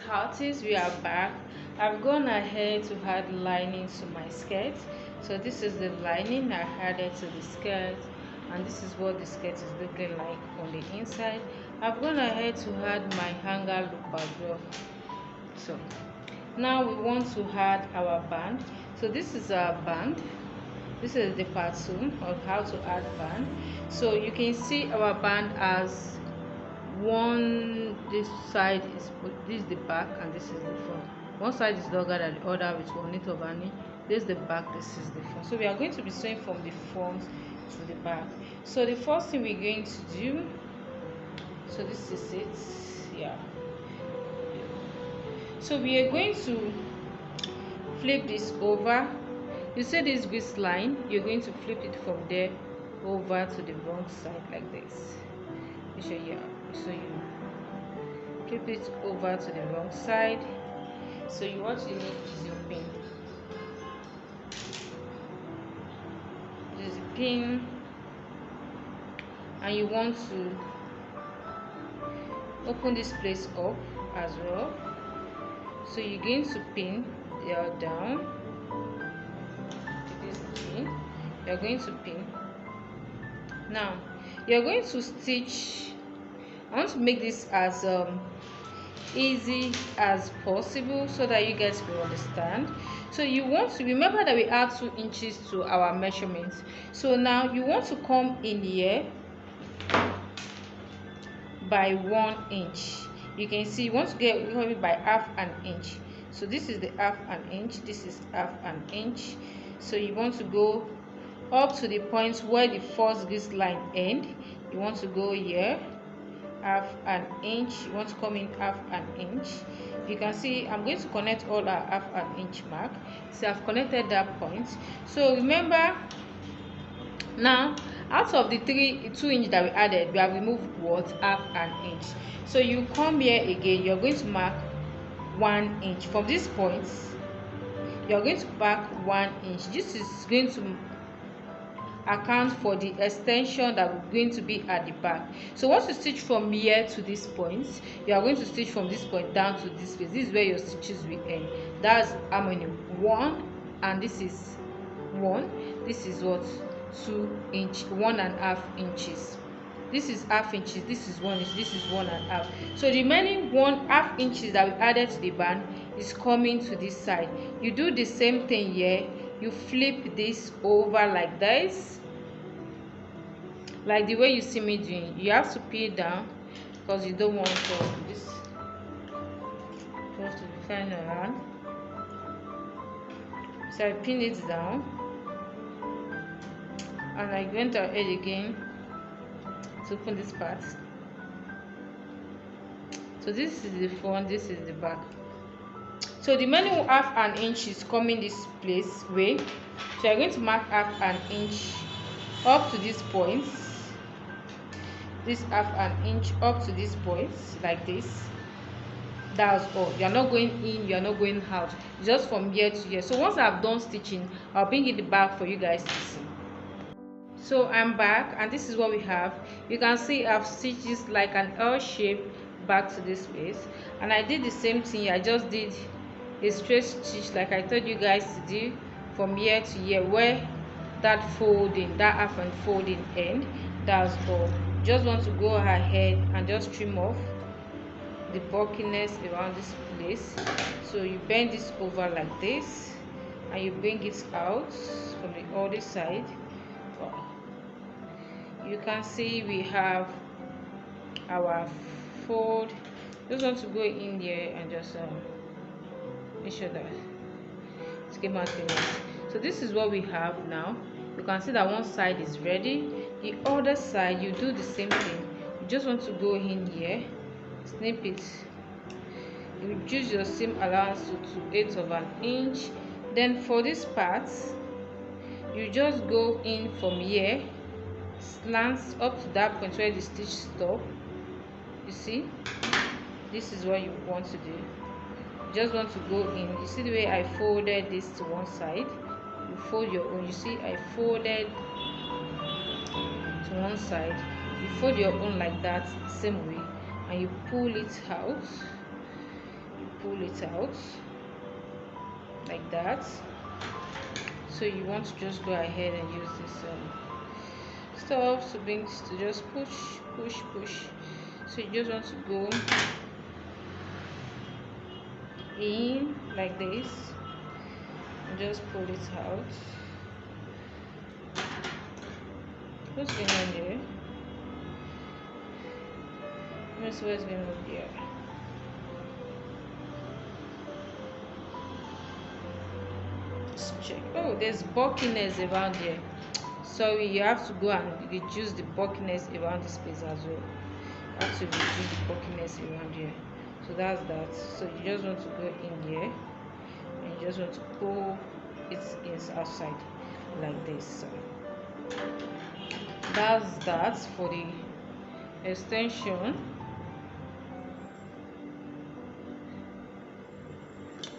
artists, we are back. I've gone ahead to add lining to my skirt. So this is the lining I added to the skirt, and this is what the skirt is looking like on the inside. I've gone ahead to add my hanger loop as well. So now we want to add our band. So this is our band. This is the part 2 of how to add band. So you can see our band as one, this side is, this is the back and this is the front. One side is longer than the other with 1/8 of an inch. This is the back, this is the front. So we are going to be sewing from the front to the back. So the first thing we're going to do, so this is it, yeah. So we are going to flip this over. You see this grease line, you're going to flip it from there over to the wrong side like this. So you flip it over to the wrong side. So what you need is your pin. This is a pin, and you want to open this place up as well. So you're going to pin there down. This is the pin. You're going to pin. Now you're going to stitch. I want to make this as easy as possible so that you guys will understand. So you want to remember that we add 2 inches to our measurements. So now you want to come in here by 1 inch. You can see you want to get it by half an inch. So this is the half an inch, this is half an inch. So you want to go up to the point where the first grease line end. You want to go here half an inch. You want to come in half an inch. You can see I'm going to connect all our half an inch mark. So I've connected that point. So remember, now out of the 2 inch that we added, we have removed what? Half an inch. So you come here again, you're going to mark 1 inch from this point. You're going to mark 1 inch. This is going to account for the extension that we're going to be at the back. So once you stitch from here to this point, you are going to stitch from this point down to this place. This is where your stitches will end. That's how many? 1, and this is 1. This is what? 2 inch, 1.5 inches. This is half inches. This is 1 inch. This is 1.5. So the remaining 1/2 inches that we added to the band is coming to this side. You do the same thing here. You flip this over like this, like the way you see me doing. You have to pin down because you don't want this to be flying around. So I pin it down, and I went ahead again to open this part. So this is the front, this is the back. So the remaining half an inch is coming this place way. So you're going to mark half an inch up to this point. This half an inch up to this point like this. That's all. You're not going in, you're not going out, just from here to here. So once I've done stitching, I'll bring it back for you guys to see. So I'm back, and this is what we have. You can see I've stitched this like an L shape back to this place, and I did the same thing. I just did a straight stitch like I told you guys to do from here to here, where that folding, that half and folding end. That's all. Just want to go ahead and just trim off the bulkiness around this place. So you bend this over like this, and you bring it out from the other side. You can see we have our fold. Just want to go in there and just make sure that it came out nice. So this is what we have now. You can see that one side is ready. The other side, you do the same thing. You just want to go in here, snip it. You reduce your seam allowance to 2/8 of an inch. Then for this part, you just go in from here, slants up to that point where the stitch stop. You see, this is what you want to do. You just want to go in. You see the way I folded this to one side. You fold your own. You see I folded to one side. You fold your own like that, same way, and you pull it out. You pull it out like that. So you want to just go ahead and use this stuff to bring this to just push. So you just want to go in like this and just pull it out. What's going on there? What's going on there? Let's check. Oh, there's bulkiness around here. Sorry, you have to go and reduce the bulkiness around this space as well. You have to reduce the bulkiness around here. So that's that. So you just want to go in here and you just want to pull it outside like this. So that's that for the extension.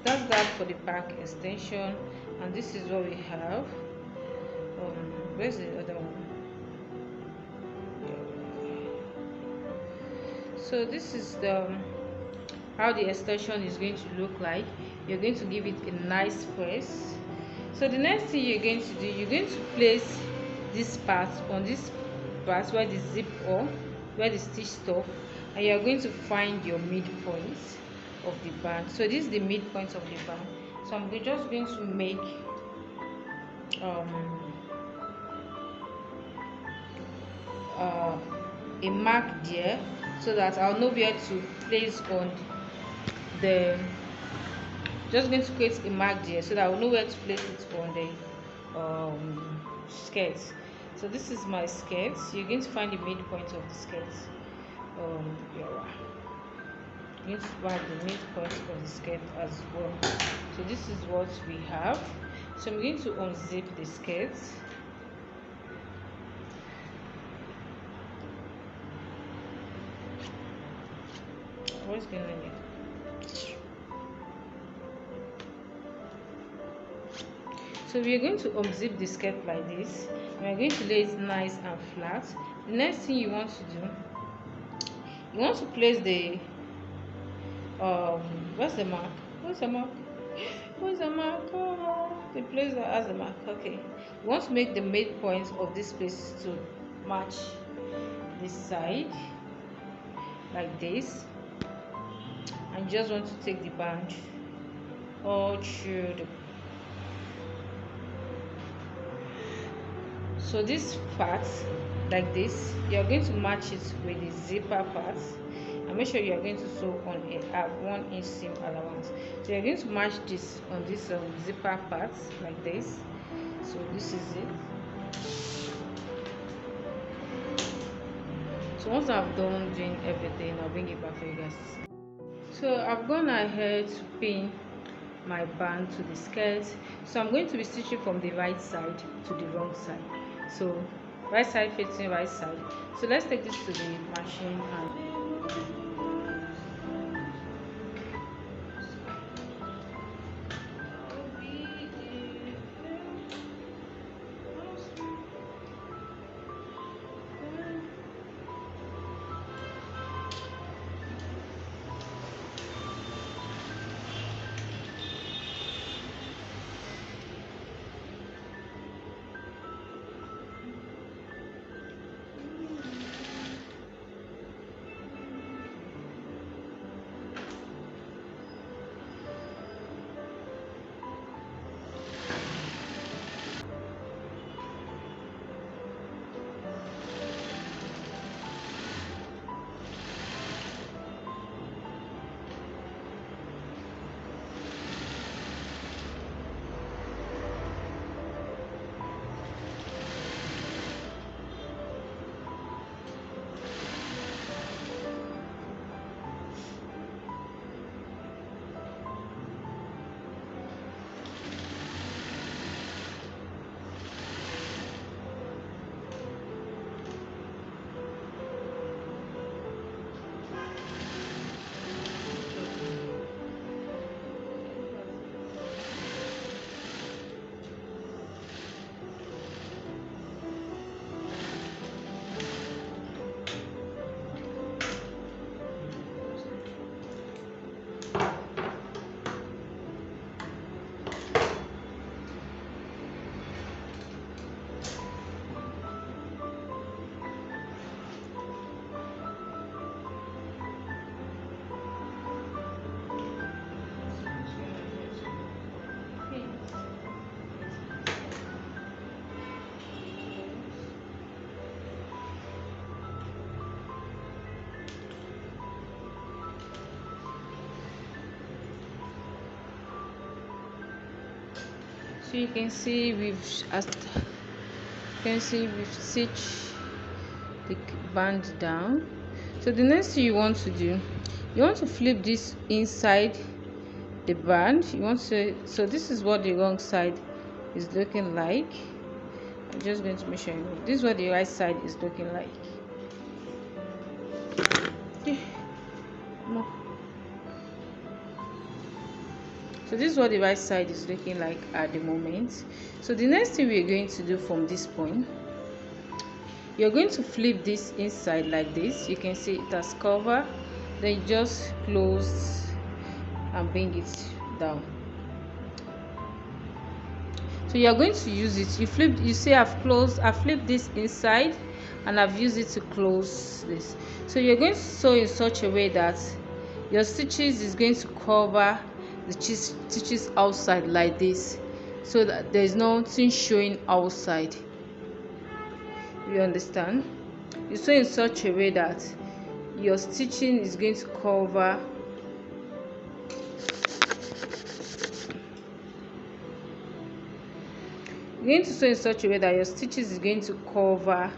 That's that for the back extension, and this is what we have. Where's the other one? So this is the how the extension is going to look like. You're going to give it a nice press. So the next thing you're going to do, you're going to place this part on this part where the zip or where the stitch stop, and you're going to find your midpoint of the band. So this is the midpoint of the band. So I'm just going to make a mark there so that I'll know where to place on the just going to create a mark there so that I'll know where to place it on the skirt. So this is my skirt. You're going to find the midpoint of the skirt. You're going to find the midpoint of the skirt as well. So this is what we have. So I'm going to unzip the skirt. What's going on here? So we are going to unzip the skirt like this. We are going to lay it nice and flat. The next thing you want to do, you want to place the where's the mark? Where's the mark? Where's the mark? Oh, the place that has the mark. Okay. You want to make the midpoint of this place to match this side like this, and you just want to take the band all through the. So this part like this, you're going to match it with the zipper part, and make sure you're going to sew on a 1 inch seam allowance. So you're going to match this on this zipper part like this. So this is it. So once I've done doing everything, I'll bring it back for you guys. So I've gone ahead to pin my band to the skirt. So I'm going to be stitching from the right side to the wrong side. So right side facing right side. So let's take this to the machine and So you can see we've stitched the band down. So the next thing you want to do, you want to flip this inside the band. You want to, so this is what the wrong side is looking like. I'm just going to make sure you know this is what the right side is looking like. So this is what the right side is looking like at the moment. So the next thing we're going to do from this point, you're going to flip this inside like this. You can see it has cover, then you just close and bring it down. So you're going to use it, you see I've flipped this inside and I've used it to close this. So you're going to sew in such a way that your stitches is going to cover the stitches outside like this, so that there's nothing showing outside. You understand? You sew in such a way that your stitching is going to cover in such a way that your stitches is going to cover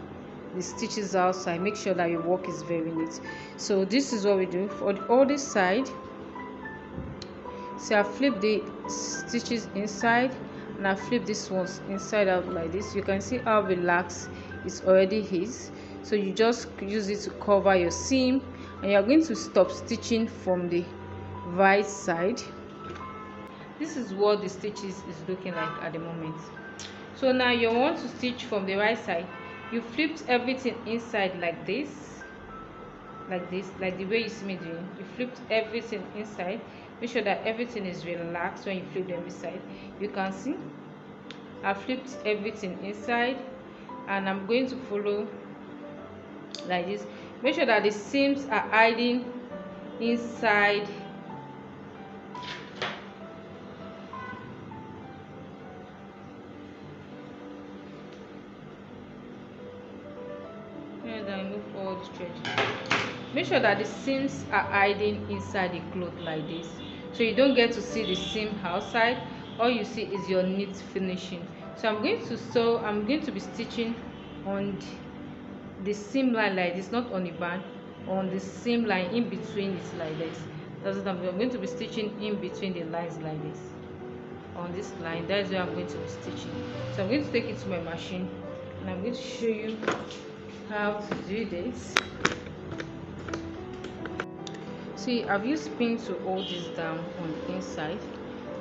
the stitches outside. Make sure that your work is very neat. So this is what we do for the other side. So I flip the stitches inside and I flip this ones inside out like this. You can see how relaxed it already is. So you just use it to cover your seam, and you're going to stop stitching from the right side. This is what the stitches is looking like at the moment. So now you want to stitch from the right side. You flipped everything inside like this, like the way you see me doing. You flipped everything inside. Make sure that everything is relaxed when you flip them inside. You can see I flipped everything inside, and I'm going to follow like this. Make sure that the seams are hiding inside and I move all the stretch. Make sure that the seams are hiding inside the cloth like this, so you don't get to see the seam outside. All you see is your neat finishing. So I'm going to be stitching on the seam line like this, not on the band, on the seam line in between it like this. That's what I'm going to be stitching in between the lines like this. On this line, that is where I'm going to be stitching. So I'm going to take it to my machine and I'm going to show you how to do this. See, I've used pin to hold this down on the inside.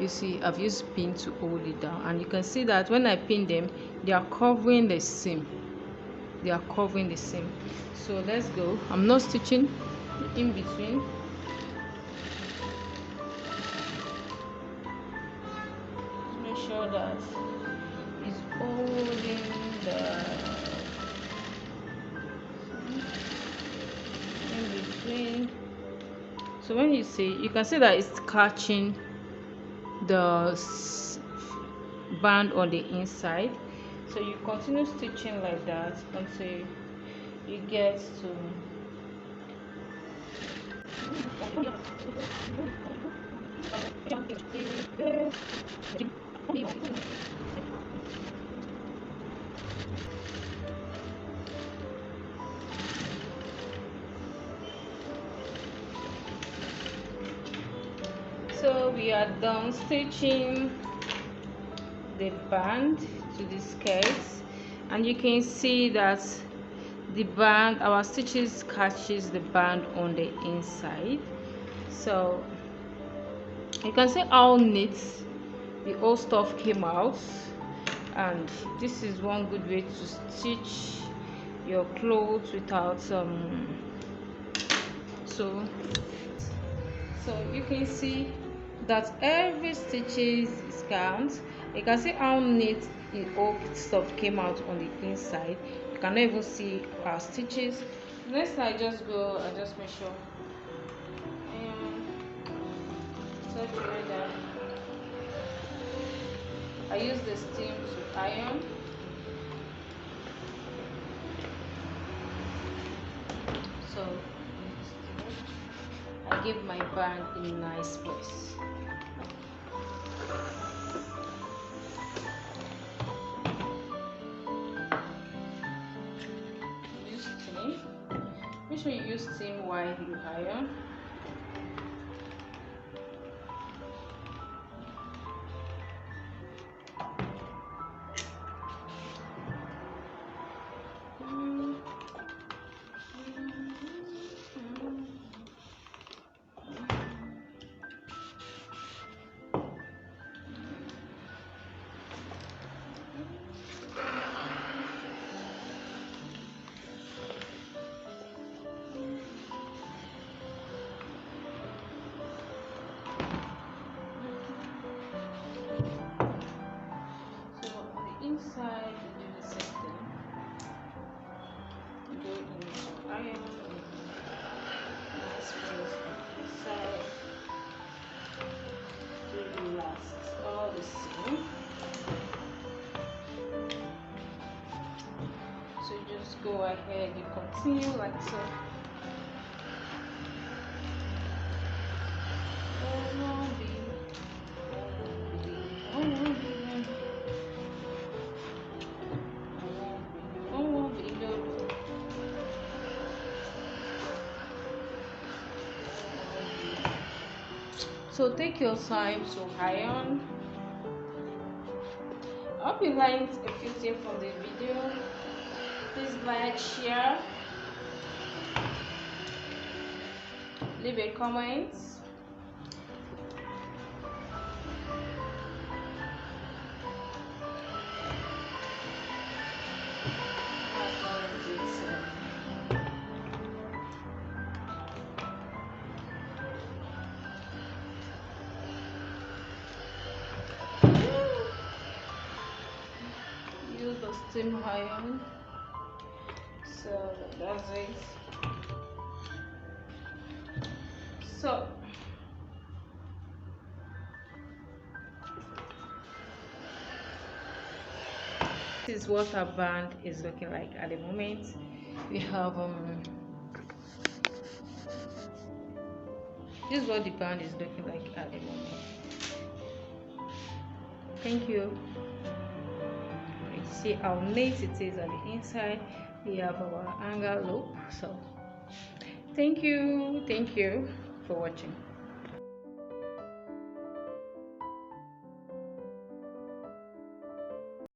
You see, I've used pin to hold it down, and you can see that when I pin them, they are covering the seam. They are covering the seam. So let's go. I'm not stitching in between. Make sure that it's holding the in between. So when you see, you can see that it's catching the band on the inside. So you continue stitching like that until you get to so we are done stitching the band to the skirts, and you can see that the band, our stitches catches the band on the inside. So you can see how neat the whole stuff came out, and this is one good way to stitch your clothes without so you can see that every stitches is count. You can see how neat the whole stuff came out on the inside. You cannot even see our stitches. Next, I just go and just make sure that I use the steam to iron. So I give my band a nice place. sure you use steam while you iron. Inside, you do the same thing. You go into iron, nice place inside. Do the last, all the same. So you just go ahead, you continue like so. So take your time to iron. I hope you liked a few things from the video. Please like, share, leave a comment. Use the steam iron. So that's it. So this is what our band is looking like at the moment. We have this is what the band is looking like at the moment. Thank you. You see how neat it is on the inside. We have our angle loop. So thank you for watching.